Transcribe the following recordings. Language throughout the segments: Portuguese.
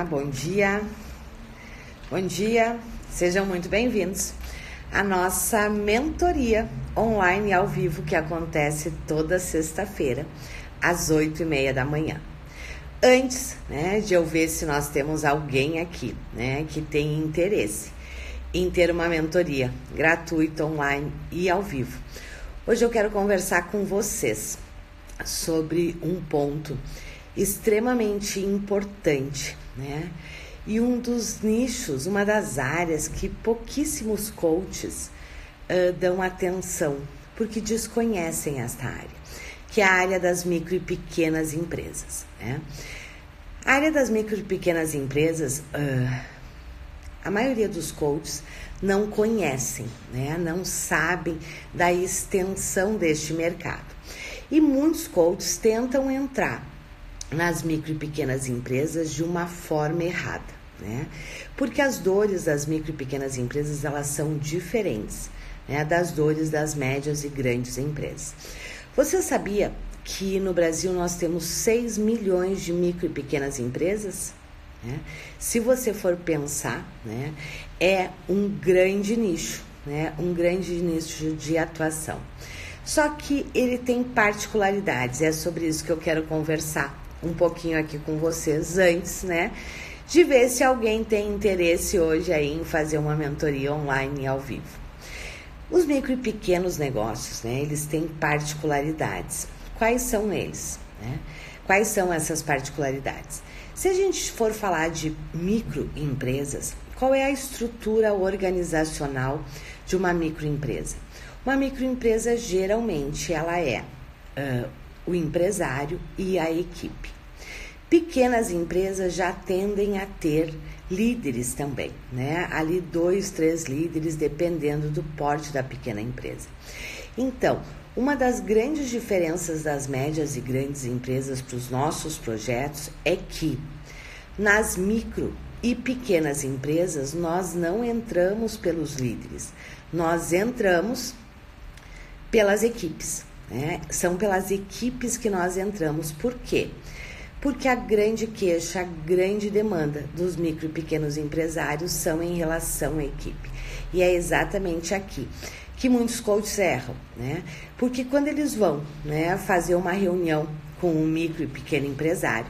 Bom dia, sejam muito bem-vindos à nossa mentoria online ao vivo que acontece toda sexta-feira às 8h30 da manhã. Antes, de eu ver se nós temos alguém aqui, que tem interesse em ter uma mentoria gratuita, online e ao vivo. Hoje eu quero conversar com vocês sobre um ponto extremamente importante, e um dos nichos, uma das áreas que pouquíssimos coaches dão atenção, porque desconhecem esta área, que é a área das micro e pequenas empresas. A área das micro e pequenas empresas, a maioria dos coaches não conhecem, não sabem da extensão deste mercado. E muitos coaches tentam entrar nas micro e pequenas empresas de uma forma errada, porque as dores das micro e pequenas empresas, elas são diferentes, das dores das médias e grandes empresas. Você sabia que no Brasil nós temos 6 milhões de micro e pequenas empresas? Se você for pensar, é um grande nicho, um grande nicho de atuação. Só que ele tem particularidades, é sobre isso que eu quero conversar um pouquinho aqui com vocês antes, de ver se alguém tem interesse hoje aí em fazer uma mentoria online ao vivo. Os micro e pequenos negócios, eles têm particularidades. Quais são eles? Quais são essas particularidades? Se a gente for falar de microempresas, qual é a estrutura organizacional de uma microempresa? Uma microempresa, geralmente, ela é o empresário e a equipe. Pequenas empresas já tendem a ter líderes também, ali 2, 3 líderes, dependendo do porte da pequena empresa. Então, uma das grandes diferenças das médias e grandes empresas para os nossos projetos é que nas micro e pequenas empresas nós não entramos pelos líderes, nós entramos pelas equipes. São pelas equipes que nós entramos. Por quê? Porque a grande queixa, a grande demanda dos micro e pequenos empresários são em relação à equipe. E é exatamente aqui que muitos coaches erram, Porque quando eles vão, fazer uma reunião com um micro e pequeno empresário,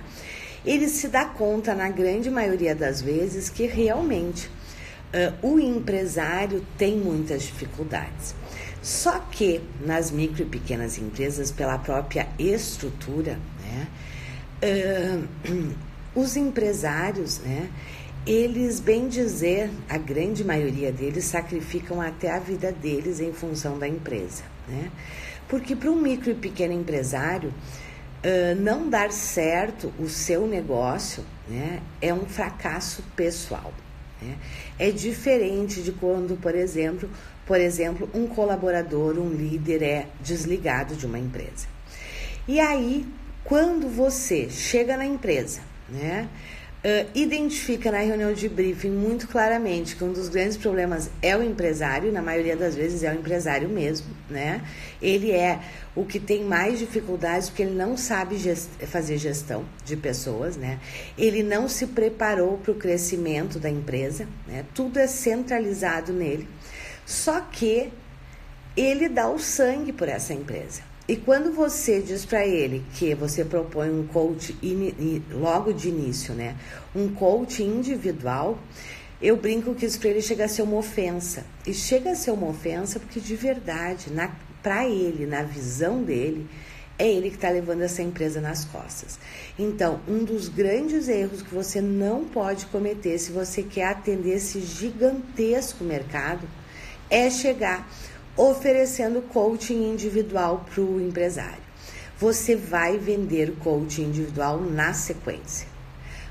ele se dá conta, na grande maioria das vezes, que realmente o empresário tem muitas dificuldades. Só que nas micro e pequenas empresas, pela própria estrutura, os empresários, eles, bem dizer, a grande maioria deles sacrificam até a vida deles em função da empresa, Porque para um micro e pequeno empresário, não dar certo o seu negócio, é um fracasso pessoal. É diferente de quando, por exemplo, um colaborador, um líder é desligado de uma empresa. E aí, quando você chega na empresa, identifica na reunião de briefing muito claramente que um dos grandes problemas é o empresário, na maioria das vezes é o empresário mesmo, Ele é o que tem mais dificuldades porque ele não sabe fazer gestão de pessoas, Ele não se preparou para o crescimento da empresa, Tudo é centralizado nele. Só que ele dá o sangue por essa empresa. E quando você diz para ele que você propõe um coach logo de início, um coach individual, eu brinco que isso para ele chega a ser uma ofensa. E chega a ser uma ofensa porque, de verdade, para ele, na visão dele, é ele que está levando essa empresa nas costas. Então, um dos grandes erros que você não pode cometer se você quer atender esse gigantesco mercado é chegar oferecendo coaching individual para o empresário. Você vai vender o coaching individual na sequência,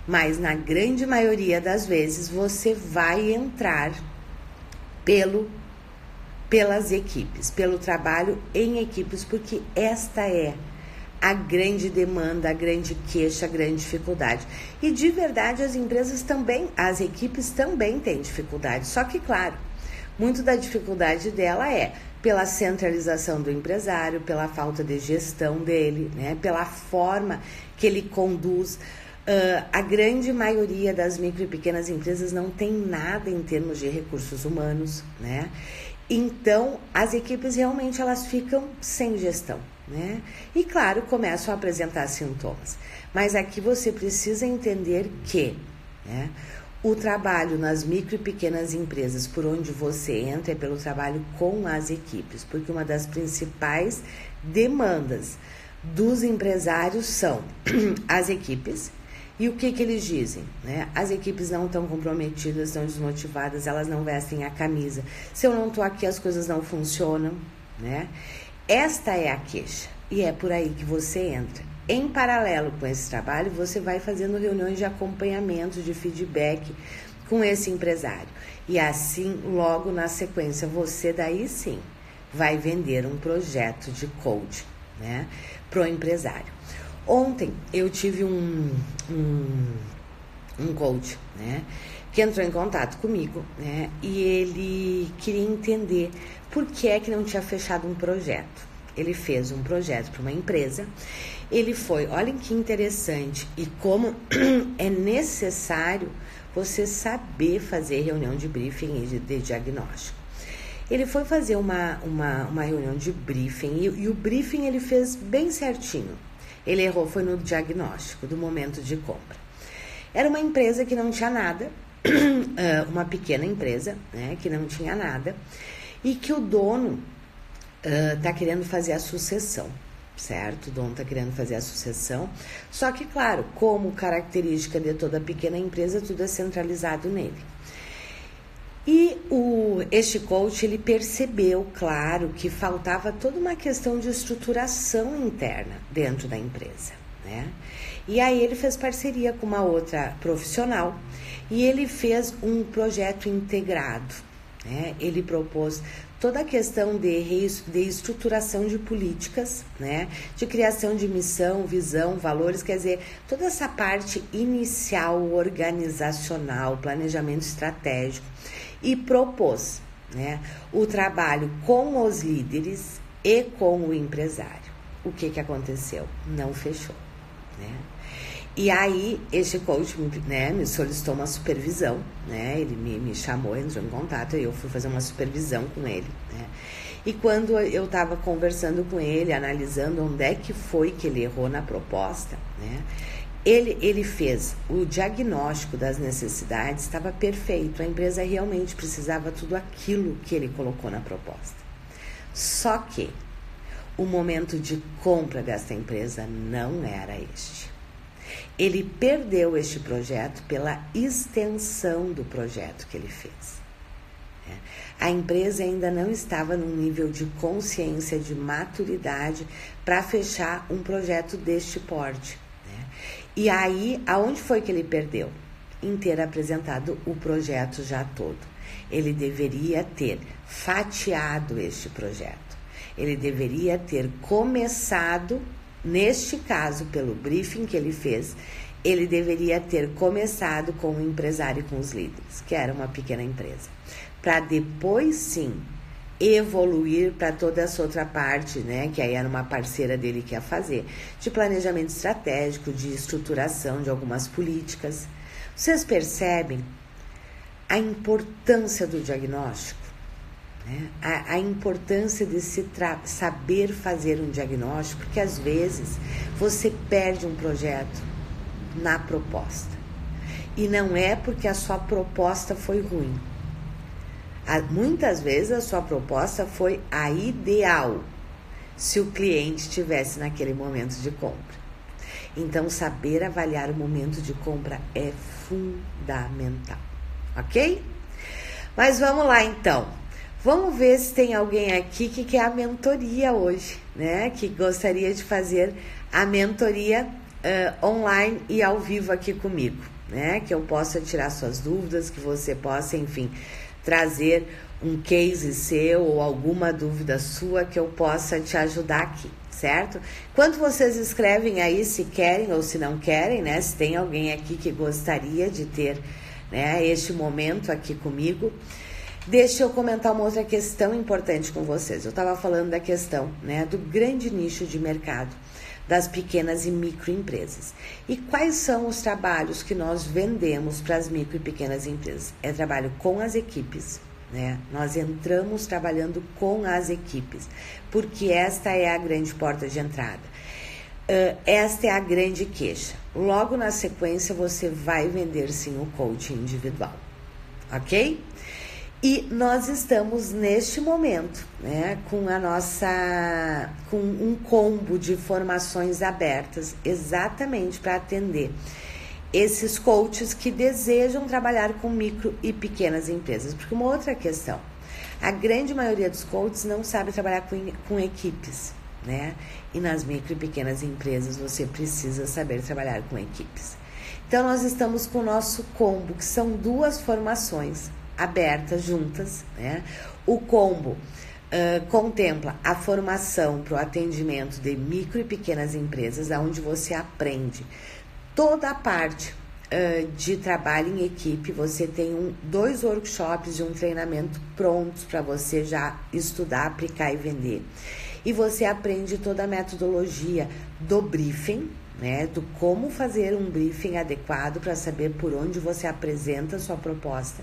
mas na grande maioria das vezes você vai entrar pelas equipes, pelo trabalho em equipes, porque esta é a grande demanda, a grande queixa, a grande dificuldade. E de verdade as equipes também têm dificuldade, só que claro, muito da dificuldade dela é pela centralização do empresário, pela falta de gestão dele, pela forma que ele conduz A grande maioria das micro e pequenas empresas não tem nada em termos de recursos humanos, né? Então, as equipes realmente elas ficam sem gestão, né? E claro, começam a apresentar sintomas. Mas aqui você precisa entender que, né, o trabalho nas micro e pequenas empresas, por onde você entra, é pelo trabalho com as equipes, porque uma das principais demandas dos empresários são as equipes. E o que eles dizem, né? As equipes não estão comprometidas, estão desmotivadas, elas não vestem a camisa. Se eu não estou aqui, as coisas não funcionam, né? Esta é a queixa e é por aí que você entra. Em paralelo com esse trabalho, você vai fazendo reuniões de acompanhamento, de feedback com esse empresário. E assim, logo na sequência, você daí sim vai vender um projeto de coaching, né, para o empresário. Ontem eu tive um coach, né, que entrou em contato comigo, né, e ele queria entender por que é que não tinha fechado um projeto. Ele fez um projeto para uma empresa, ele foi, olhem que interessante e como é necessário você saber fazer reunião de briefing e de diagnóstico. Ele foi fazer uma reunião de briefing e o briefing ele fez bem certinho. Ele errou, foi no diagnóstico do momento de compra. Era uma empresa que não tinha nada, uma pequena empresa, né, que não tinha nada, e que o dono está querendo fazer a sucessão, certo? O dono está querendo fazer a sucessão, só que, claro, como característica de toda pequena empresa, tudo é centralizado nele. E este coach, ele percebeu, claro, que faltava toda uma questão de estruturação interna dentro da empresa, né? E aí ele fez parceria com uma outra profissional e ele fez um projeto integrado, né? Ele propôs toda a questão de estruturação de políticas, né? De criação de missão, visão, valores, quer dizer, toda essa parte inicial, organizacional, planejamento estratégico, e propôs, né, o trabalho com os líderes e com o empresário. O que aconteceu? Não fechou, né? E aí, este coach, né, me solicitou uma supervisão, né? Ele me chamou, entrou em contato e eu fui fazer uma supervisão com ele, né? E quando eu estava conversando com ele, analisando onde é que foi que ele errou na proposta, né? Ele fez o diagnóstico das necessidades, estava perfeito, a empresa realmente precisava tudo aquilo que ele colocou na proposta. Só que o momento de compra desta empresa não era este. Ele perdeu este projeto pela extensão do projeto que ele fez. A empresa ainda não estava num nível de consciência, de maturidade para fechar um projeto deste porte. E aí, aonde foi que ele perdeu? Em ter apresentado o projeto já todo. Ele deveria ter fatiado este projeto. Ele deveria ter começado, neste caso, pelo briefing que ele fez, ele deveria ter começado com o empresário e com os líderes, que era uma pequena empresa. Para depois, sim, evoluir para toda essa outra parte, né, que aí era uma parceira dele que ia fazer, de planejamento estratégico, de estruturação de algumas políticas. Vocês percebem a importância do diagnóstico, né? A importância de saber fazer um diagnóstico, porque às vezes você perde um projeto na proposta, e não é porque a sua proposta foi ruim. Muitas vezes a sua proposta foi a ideal, se o cliente estivesse naquele momento de compra. Então, saber avaliar o momento de compra é fundamental, ok? Mas vamos lá, então. Vamos ver se tem alguém aqui que quer a mentoria hoje, né? Que gostaria de fazer a mentoria online e ao vivo aqui comigo, né? Que eu possa tirar suas dúvidas, que você possa, enfim, trazer um case seu ou alguma dúvida sua que eu possa te ajudar aqui, certo? Enquanto vocês escrevem aí se querem ou se não querem, né? Se tem alguém aqui que gostaria de ter, né, este momento aqui comigo, deixa eu comentar uma outra questão importante com vocês. Eu estava falando da questão, né, do grande nicho de mercado das pequenas e microempresas. E quais são os trabalhos que nós vendemos para as micro e pequenas empresas? É trabalho com as equipes, né? Nós entramos trabalhando com as equipes, porque esta é a grande porta de entrada. Esta é a grande queixa. Logo na sequência você vai vender sim o coaching individual, ok? E nós estamos neste momento, né, com um combo de formações abertas exatamente para atender esses coaches que desejam trabalhar com micro e pequenas empresas. Porque uma outra questão, a grande maioria dos coaches não sabe trabalhar com equipes, né? E nas micro e pequenas empresas você precisa saber trabalhar com equipes. Então nós estamos com o nosso combo, que são 2 formações abertas juntas, né? O combo contempla a formação para o atendimento de micro e pequenas empresas, onde você aprende toda a parte de trabalho em equipe. Você tem 2 workshops e um treinamento prontos para você já estudar, aplicar e vender. E você aprende toda a metodologia do briefing, né, do como fazer um briefing adequado para saber por onde você apresenta a sua proposta,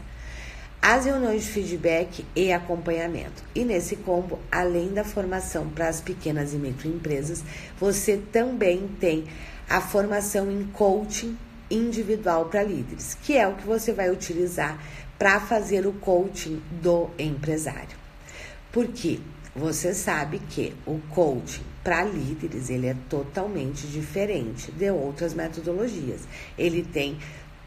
as reuniões de feedback e acompanhamento. E nesse combo, além da formação para as pequenas e microempresas, você também tem a formação em coaching individual para líderes, que é o que você vai utilizar para fazer o coaching do empresário. Porque você sabe que o coaching para líderes, ele é totalmente diferente de outras metodologias. Ele tem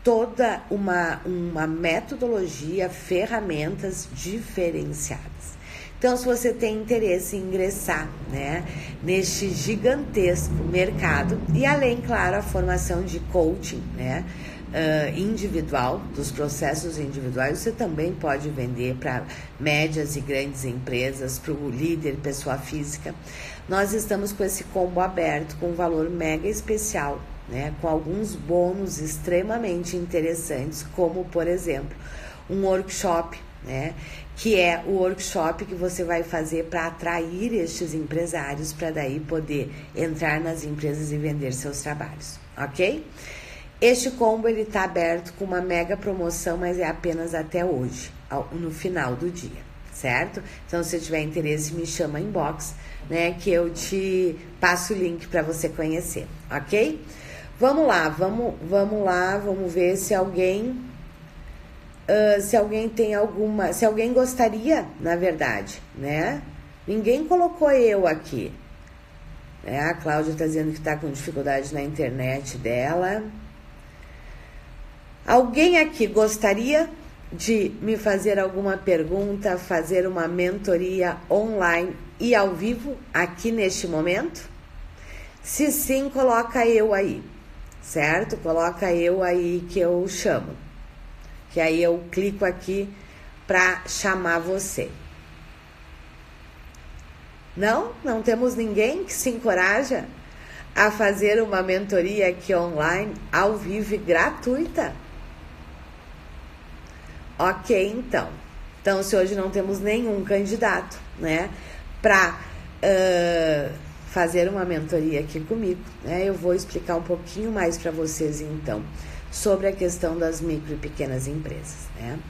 toda uma metodologia, ferramentas diferenciadas. Então, se você tem interesse em ingressar, né, neste gigantesco mercado, e além, claro, a formação de coaching, né, individual, dos processos individuais, você também pode vender para médias e grandes empresas, para o líder, pessoa física. Nós estamos com esse combo aberto, com um valor mega especial, né, com alguns bônus extremamente interessantes, como, por exemplo, um workshop, né, que é o workshop que você vai fazer para atrair estes empresários, para daí poder entrar nas empresas e vender seus trabalhos, ok? Este combo, ele está aberto com uma mega promoção, mas é apenas até hoje, no final do dia, certo? Então, se tiver interesse, me chama inbox, né, que eu te passo o link para você conhecer, ok? Vamos lá, vamos ver se alguém tem alguma, se alguém gostaria, na verdade, né? Ninguém colocou eu aqui, né? A Cláudia está dizendo que está com dificuldade na internet dela. Alguém aqui gostaria de me fazer alguma pergunta, fazer uma mentoria online e ao vivo aqui neste momento? Se sim, coloca eu aí, certo? Coloca eu aí que eu chamo. Que aí eu clico aqui para chamar você. Não? Não temos ninguém que se encoraja a fazer uma mentoria aqui online, ao vivo e gratuita? Ok, então. Então, se hoje não temos nenhum candidato, né, para fazer uma mentoria aqui comigo, né, eu vou explicar um pouquinho mais para vocês, então, sobre a questão das micro e pequenas empresas, né?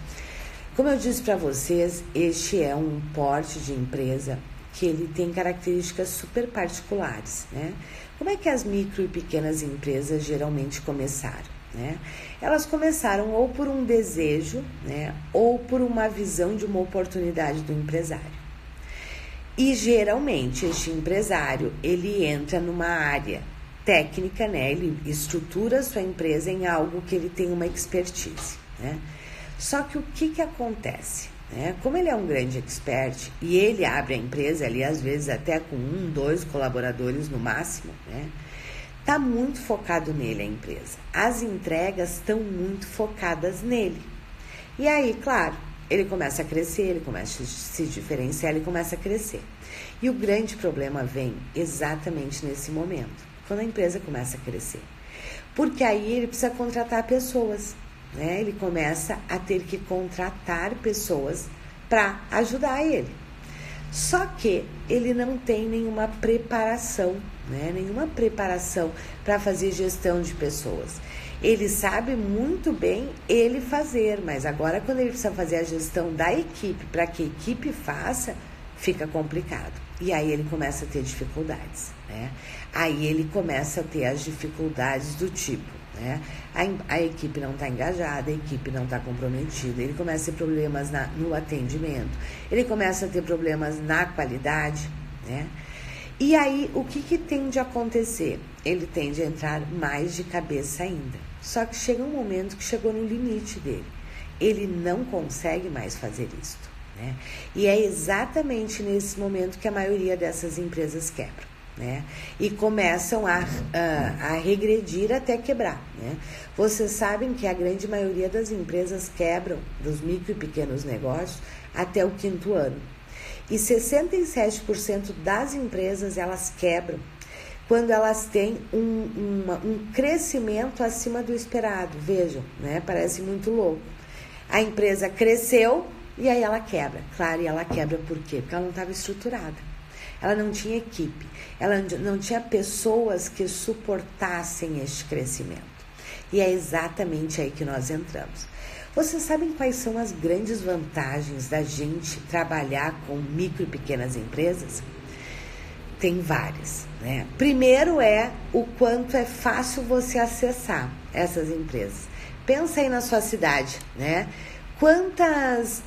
Como eu disse para vocês, este é um porte de empresa que ele tem características super particulares, né? Como é que as micro e pequenas empresas geralmente começaram, né? Elas começaram ou por um desejo, né, ou por uma visão de uma oportunidade do empresário. E geralmente este empresário, ele entra numa área técnica, né? Ele estrutura a sua empresa em algo que ele tem uma expertise, né? Só que o que acontece, né? Como ele é um grande expert e ele abre a empresa ali, às vezes até com 1, 2 colaboradores no máximo, né? Tá muito focado nele a empresa. As entregas estão muito focadas nele. E aí, claro, ele começa a crescer, ele começa a se diferenciar, ele começa a crescer. E o grande problema vem exatamente nesse momento, quando a empresa começa a crescer. Porque aí ele precisa contratar pessoas, né? Ele começa a ter que contratar pessoas para ajudar ele. Só que ele não tem nenhuma preparação né? Nenhuma preparação para fazer gestão de pessoas. Ele sabe muito bem ele fazer, mas agora quando ele precisa fazer a gestão da equipe para que a equipe faça, fica complicado. E aí ele começa a ter dificuldades, né? Aí ele começa a ter as dificuldades do tipo, né? A equipe não está engajada, a equipe não está comprometida, ele começa a ter problemas no atendimento, ele começa a ter problemas na qualidade, né? E aí, o que tende a acontecer? Ele tende a entrar mais de cabeça ainda. Só que chega um momento que chegou no limite dele. Ele não consegue mais fazer isto, né? E é exatamente nesse momento que a maioria dessas empresas quebram, né? E começam a regredir até quebrar, né? Vocês sabem que a grande maioria das empresas quebram, dos micro e pequenos negócios, até o 5º ano. E 67% das empresas, elas quebram quando elas têm um crescimento acima do esperado. Vejam, né? Parece muito louco. A empresa cresceu e aí ela quebra. Claro, e ela quebra por quê? Porque ela não estava estruturada. Ela não tinha equipe. Ela não tinha pessoas que suportassem este crescimento. E é exatamente aí que nós entramos. Vocês sabem quais são as grandes vantagens da gente trabalhar com micro e pequenas empresas? Tem várias, né? Primeiro é o quanto é fácil você acessar essas empresas. Pensa aí na sua cidade, né? Quantas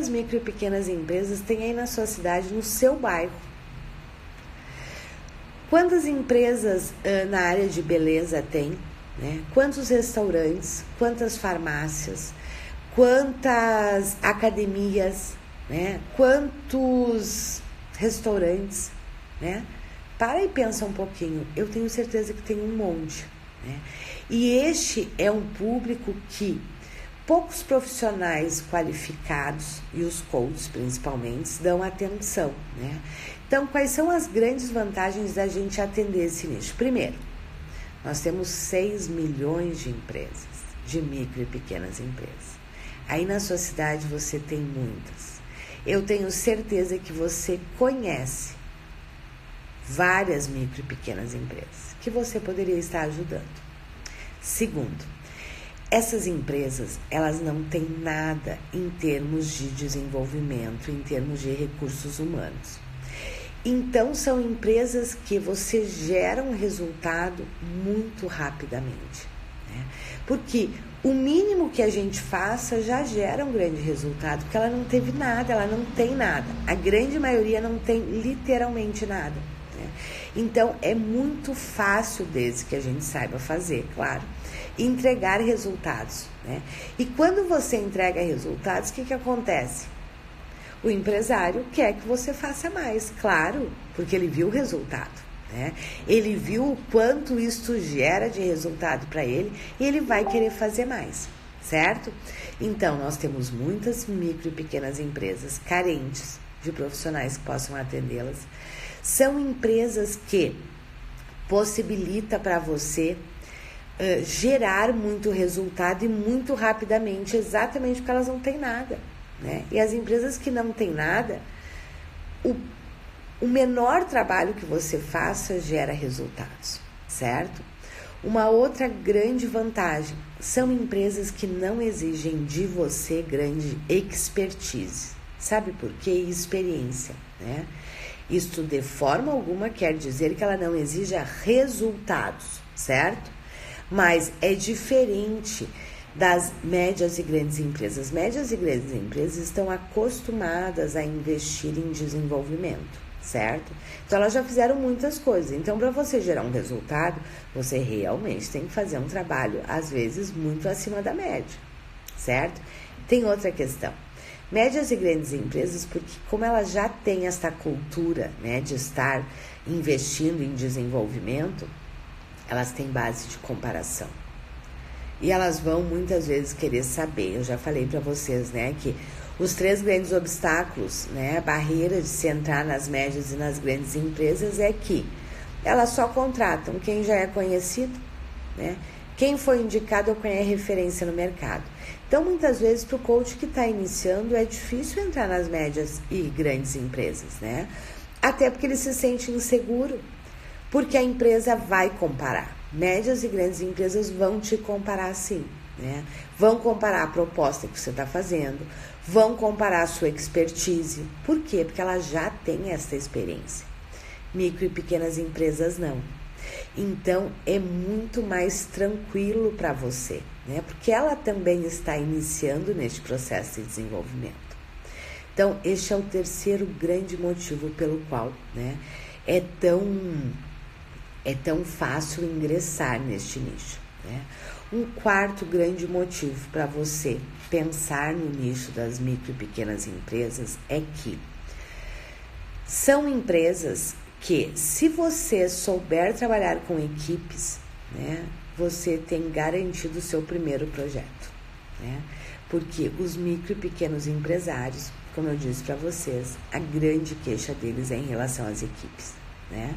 micro e pequenas empresas tem aí na sua cidade, no seu bairro? Quantas empresas na área de beleza tem? Né? Quantos restaurantes, quantas farmácias, quantas academias, né? Quantos restaurantes, né? Para e pensa um pouquinho, eu tenho certeza que tem um monte, né? E este é um público que poucos profissionais qualificados, e os coaches principalmente, dão atenção, né? Então, quais são as grandes vantagens da gente atender esse nicho? Primeiro, nós temos 6 milhões de empresas, de micro e pequenas empresas. Aí na sua cidade você tem muitas. Eu tenho certeza que você conhece várias micro e pequenas empresas que você poderia estar ajudando. Segundo, essas empresas, elas não têm nada em termos de desenvolvimento, em termos de recursos humanos. Então, são empresas que você gera um resultado muito rapidamente, né? Porque o mínimo que a gente faça já gera um grande resultado, porque ela não teve nada, ela não tem nada. A grande maioria não tem literalmente nada, né? Então, é muito fácil, desde que a gente saiba fazer, claro, entregar resultados, né? E quando você entrega resultados, o que acontece? O empresário quer que você faça mais, claro, porque ele viu o resultado, né? Ele viu o quanto isso gera de resultado para ele e ele vai querer fazer mais, certo? Então, nós temos muitas micro e pequenas empresas carentes de profissionais que possam atendê-las. São empresas que possibilitam para você gerar muito resultado e muito rapidamente, exatamente porque elas não têm nada, né? E as empresas que não têm nada, o menor trabalho que você faça gera resultados, certo? Uma outra grande vantagem são empresas que não exigem de você grande expertise. Sabe por quê? Experiência, né? Isto de forma alguma quer dizer que ela não exija resultados, certo? Mas é diferente das médias e grandes empresas. Médias e grandes empresas estão acostumadas a investir em desenvolvimento, certo? Então, elas já fizeram muitas coisas. Então, para você gerar um resultado, você realmente tem que fazer um trabalho, às vezes, muito acima da média, certo? Tem outra questão. Médias e grandes empresas, porque como elas já têm essa cultura, né, de estar investindo em desenvolvimento, elas têm base de comparação. E elas vão muitas vezes querer saber, eu já falei para vocês, né, que os 3 grandes obstáculos, né, barreiras de se entrar nas médias e nas grandes empresas é que elas só contratam quem já é conhecido, né, quem foi indicado ou quem é referência no mercado. Então, muitas vezes, para o coach que está iniciando, é difícil entrar nas médias e grandes empresas, né, até porque ele se sente inseguro. Porque a empresa vai comparar. Médias e grandes empresas vão te comparar sim, né? Vão comparar a proposta que você está fazendo, vão comparar a sua expertise. Por quê? Porque ela já tem essa experiência. Micro e pequenas empresas não. Então, é muito mais tranquilo para você, né? Porque ela também está iniciando neste processo de desenvolvimento. Então, este é o terceiro grande motivo pelo qual, né, é tão fácil ingressar neste nicho, né? Um quarto grande motivo para você pensar no nicho das micro e pequenas empresas é que são empresas que, se você souber trabalhar com equipes, né, você tem garantido o seu primeiro projeto, né? Porque os micro e pequenos empresários, como eu disse para vocês, a grande queixa deles é em relação às equipes, né?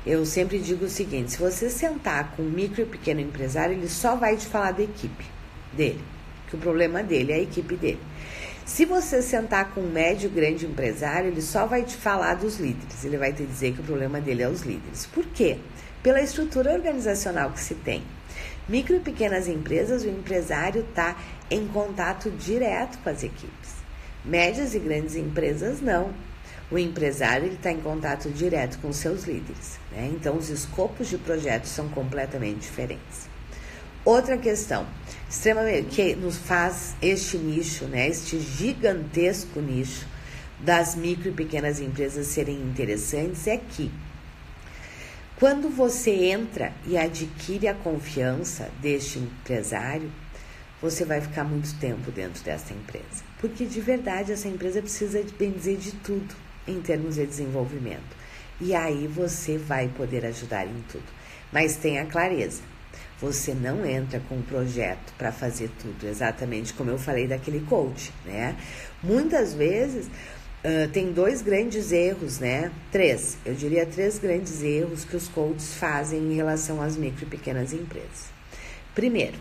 Eu sempre digo o seguinte: se você sentar com um micro e pequeno empresário, ele só vai te falar da equipe dele, que o problema dele é a equipe dele. Se você sentar com um médio e grande empresário, ele só vai te falar dos líderes, ele vai te dizer que o problema dele é os líderes. Por quê? Pela estrutura organizacional que se tem. Micro e pequenas empresas, o empresário está em contato direto com as equipes. Médias e grandes empresas, não. O empresário está em contato direto com seus líderes, né? Então, os escopos de projetos são completamente diferentes. Outra questão, extremamente, que nos faz este nicho, né, este gigantesco nicho das micro e pequenas empresas serem interessantes, é que quando você entra e adquire a confiança deste empresário, você vai ficar muito tempo dentro dessa empresa. Porque, de verdade, essa empresa precisa, bem dizer, de tudo em termos de desenvolvimento. E aí você vai poder ajudar em tudo. Mas tenha clareza, você não entra com um projeto para fazer tudo, exatamente como eu falei daquele coach, né? Muitas vezes tem dois grandes erros, né? Eu diria três grandes erros que os coaches fazem em relação às micro e pequenas empresas. Primeiro,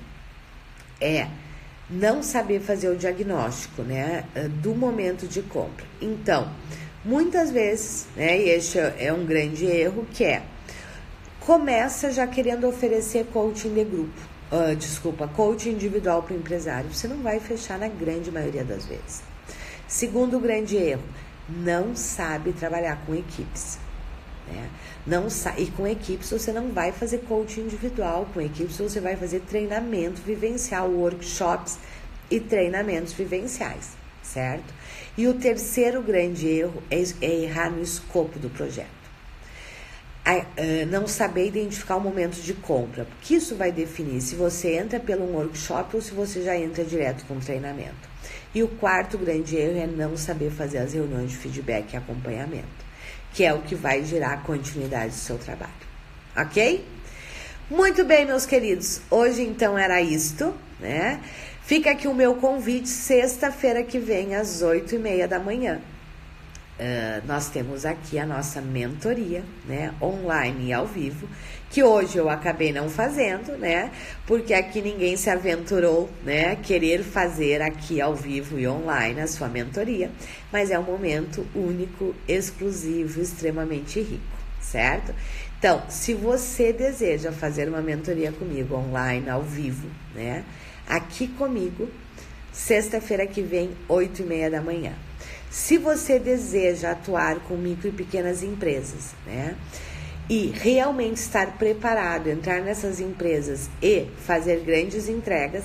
não saber fazer o diagnóstico, né, do momento de compra. Então, muitas vezes, né, e este é um grande erro, que começa já querendo oferecer coaching de grupo, coaching individual para o empresário. Você não vai fechar na grande maioria das vezes. Segundo grande erro, não sabe trabalhar com equipes, né? E com equipes você não vai fazer coaching individual, com equipes você vai fazer treinamento vivencial, workshops e treinamentos vivenciais, certo? E o terceiro grande erro é errar no escopo do projeto. Não saber identificar o momento de compra, porque isso vai definir se você entra pelo workshop ou se você já entra direto com treinamento. E o quarto grande erro é não saber fazer as reuniões de feedback e acompanhamento, que é o que vai gerar a continuidade do seu trabalho, ok? Muito bem, meus queridos, hoje então era isto, né? Fica aqui o meu convite, sexta-feira que vem, às 8h30 da manhã. Nós temos aqui a nossa mentoria, né, online e ao vivo, que hoje eu acabei não fazendo, né, porque aqui ninguém se aventurou, né, querer fazer aqui ao vivo e online a sua mentoria, mas é um momento único, exclusivo, extremamente rico, certo? Então, se você deseja fazer uma mentoria comigo online, ao vivo, né, aqui comigo, sexta-feira que vem, 8h30 da manhã. Se você deseja atuar com micro e pequenas empresas, né, e realmente estar preparado, entrar nessas empresas e fazer grandes entregas,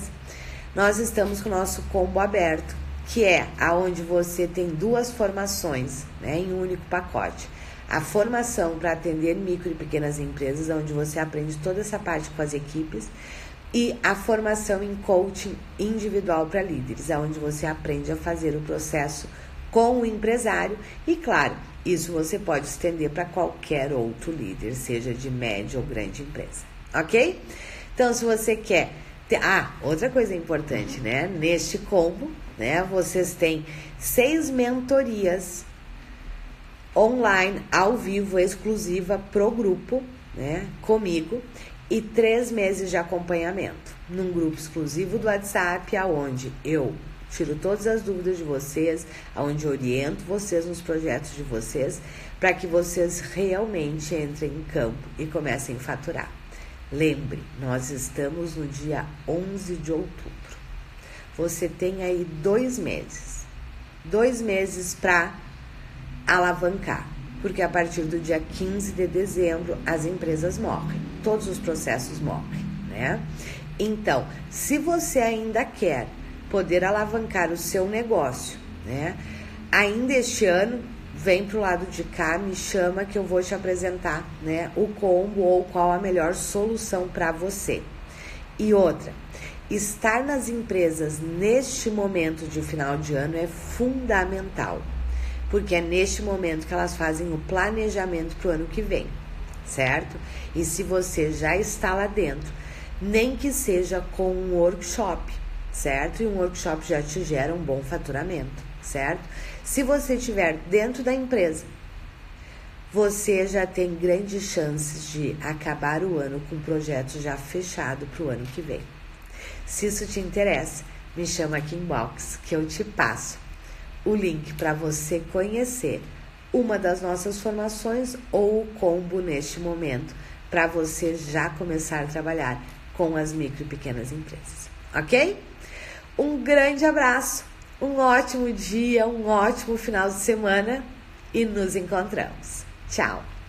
nós estamos com o nosso combo aberto, que é aonde você tem duas formações, né, em um único pacote. A formação para atender micro e pequenas empresas, onde você aprende toda essa parte com as equipes, e a formação em coaching individual para líderes, onde você aprende a fazer o processo com o empresário e, claro, isso você pode estender para qualquer outro líder, seja de média ou grande empresa, ok? Então, se você quer... outra coisa importante, né? Neste combo, né, vocês têm 6 mentorias online, ao vivo, exclusiva pro grupo, né, comigo, e 3 meses de acompanhamento, num grupo exclusivo do WhatsApp, aonde eu tiro todas as dúvidas de vocês, onde oriento vocês nos projetos de vocês, para que vocês realmente entrem em campo e comecem a faturar. Lembre, nós estamos no dia 11 de outubro. Você tem aí 2 meses. 2 meses para alavancar, porque a partir do dia 15 de dezembro as empresas morrem, todos os processos morrem, né? Então, se você ainda quer poder alavancar o seu negócio, né? Ainda este ano, vem pro lado de cá, me chama que eu vou te apresentar, né, o combo ou qual a melhor solução para você. E outra, estar nas empresas neste momento de final de ano é fundamental, porque é neste momento que elas fazem o planejamento para o ano que vem, certo? E se você já está lá dentro, nem que seja com um workshop, certo? E um workshop já te gera um bom faturamento, certo? Se você estiver dentro da empresa, você já tem grandes chances de acabar o ano com um projeto já fechado para o ano que vem. Se isso te interessa, me chama aqui inbox que eu te passo o link para você conhecer uma das nossas formações ou o combo neste momento, para você já começar a trabalhar com as micro e pequenas empresas, ok? Um grande abraço, um ótimo dia, um ótimo final de semana e nos encontramos. Tchau!